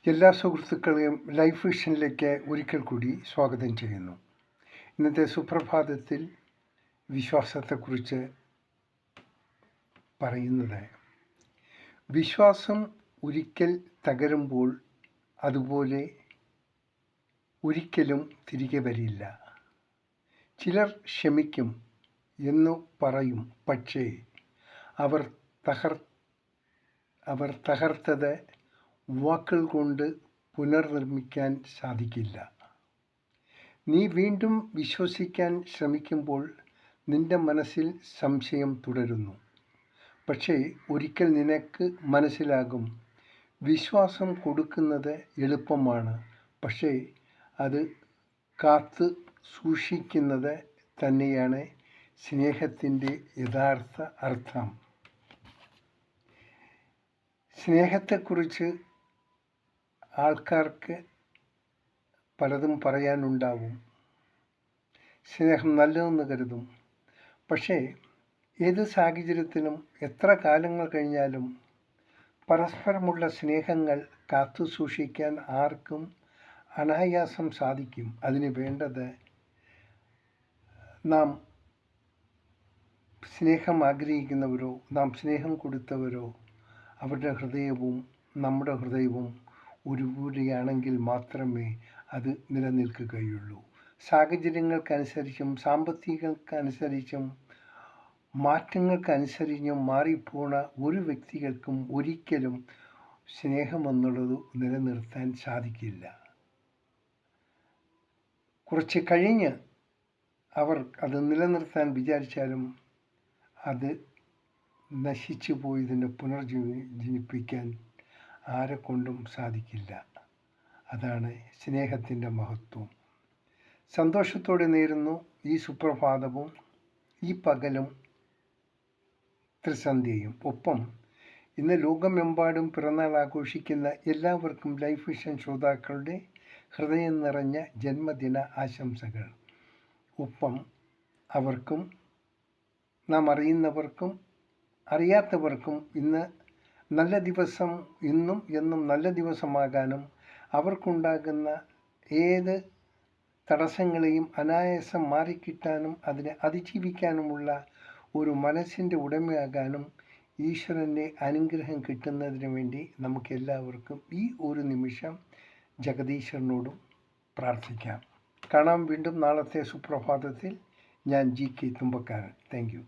എല്ലാ സുഹൃത്തുക്കളെയും ലൈഫ് വിഷനിലേക്ക് ഒരിക്കൽ കൂടി സ്വാഗതം ചെയ്യുന്നു. ഇന്നത്തെ സുപ്രഭാതത്തിൽ വിശ്വാസത്തെക്കുറിച്ച് പറയുന്നത്, വിശ്വാസം ഒരിക്കൽ തകരുമ്പോൾ അതുപോലെ ഒരിക്കലും തിരികെ വരില്ല. ചിലർ ക്ഷമിക്കും എന്നു പറയും, പക്ഷേ അവർ തകർത്തത് വാക്കുകൾ കൊണ്ട് പുനർനിർമ്മിക്കാൻ സാധിക്കില്ല. നീ വീണ്ടും വിശ്വസിക്കാൻ ശ്രമിക്കുമ്പോൾ നിന്റെ മനസ്സിൽ സംശയം തുടരുന്നു. പക്ഷേ ഒരിക്കൽ നിനക്ക് മനസ്സിലാകും, വിശ്വാസം കൊടുക്കുന്നത് എളുപ്പമാണ്, പക്ഷേ അത് കാത്തു സൂക്ഷിക്കുന്നത് തന്നെയാണ് സ്നേഹത്തിൻ്റെ യഥാർത്ഥ അർത്ഥം. സ്നേഹത്തെക്കുറിച്ച് ആൾക്കാർക്ക് പലതും പറയാനുണ്ടാവും. സ്നേഹം നല്ലതെന്ന് കരുതും. പക്ഷേ ഏത് സാഹചര്യത്തിലും എത്ര കാലങ്ങൾ കഴിഞ്ഞാലും പരസ്പരമുള്ള സ്നേഹങ്ങൾ കാത്തു സൂക്ഷിക്കാൻ ആർക്കും അനായാസം സാധിക്കും. അതിന് വേണ്ടത് നാം സ്നേഹം ആഗ്രഹിക്കുന്നവരോ നാം സ്നേഹം കൊടുത്തവരോ അവരുടെ ഹൃദയവും നമ്മുടെ ഹൃദയവും ഒരുപോലെയാണെങ്കിൽ മാത്രമേ അത് നിലനിൽക്കുകയുള്ളൂ. സാഹചര്യങ്ങൾക്കനുസരിച്ചും സാമ്പത്തികങ്ങൾക്കനുസരിച്ചും മാറ്റങ്ങൾക്കനുസരിച്ചും മാറിപ്പോണ ഒരു വ്യക്തികൾക്കും ഒരിക്കലും സ്നേഹമെന്നുള്ളത് നിലനിർത്താൻ സാധിക്കില്ല. കുറച്ച് കഴിഞ്ഞ് അവർ അത് നിലനിർത്താൻ വിചാരിച്ചാലും അത് നശിച്ചു പോയതിനെ പുനർജീവിപ്പിക്കാൻ ആരെക്കൊണ്ടും സാധിക്കില്ല. അതാണ് സ്നേഹത്തിൻ്റെ മഹത്വം. സന്തോഷത്തോടെ നേരുന്നു ഈ സുപ്രഭാതവും ഈ പകലും ത്രിസന്ധ്യയും. ഒപ്പം ഇന്ന് ലോകമെമ്പാടും പിറന്നാൾ ആഘോഷിക്കുന്ന എല്ലാവർക്കും ലൈഫ് വിഷൻ ശ്രോതാക്കളുടെ ഹൃദയം നിറഞ്ഞ ജന്മദിന ആശംസകൾ. ഒപ്പം അവർക്കും നാം അറിയുന്നവർക്കും അറിയാത്തവർക്കും ഇന്ന് നല്ല ദിവസം, ഇന്നും എന്നും നല്ല ദിവസമാകാനും അവർക്കുണ്ടാകുന്ന ഏത് തടസ്സങ്ങളെയും അനായാസം മാറിക്കിട്ടാനും അതിനെ അതിജീവിക്കാനുമുള്ള ഒരു മനസ്സിൻ്റെ ഉടമയാകാനും ഈശ്വരൻ്റെ അനുഗ്രഹം കിട്ടുന്നതിന് വേണ്ടി നമുക്കെല്ലാവർക്കും ഈ ഒരു നിമിഷം ജഗദീശ്വരനോടും പ്രാർത്ഥിക്കാം. കാണാം വീണ്ടും നാളത്തെ സുപ്രഭാതത്തിൽ. ഞാൻ GK തുമ്പക്കാരൻ. Thank you.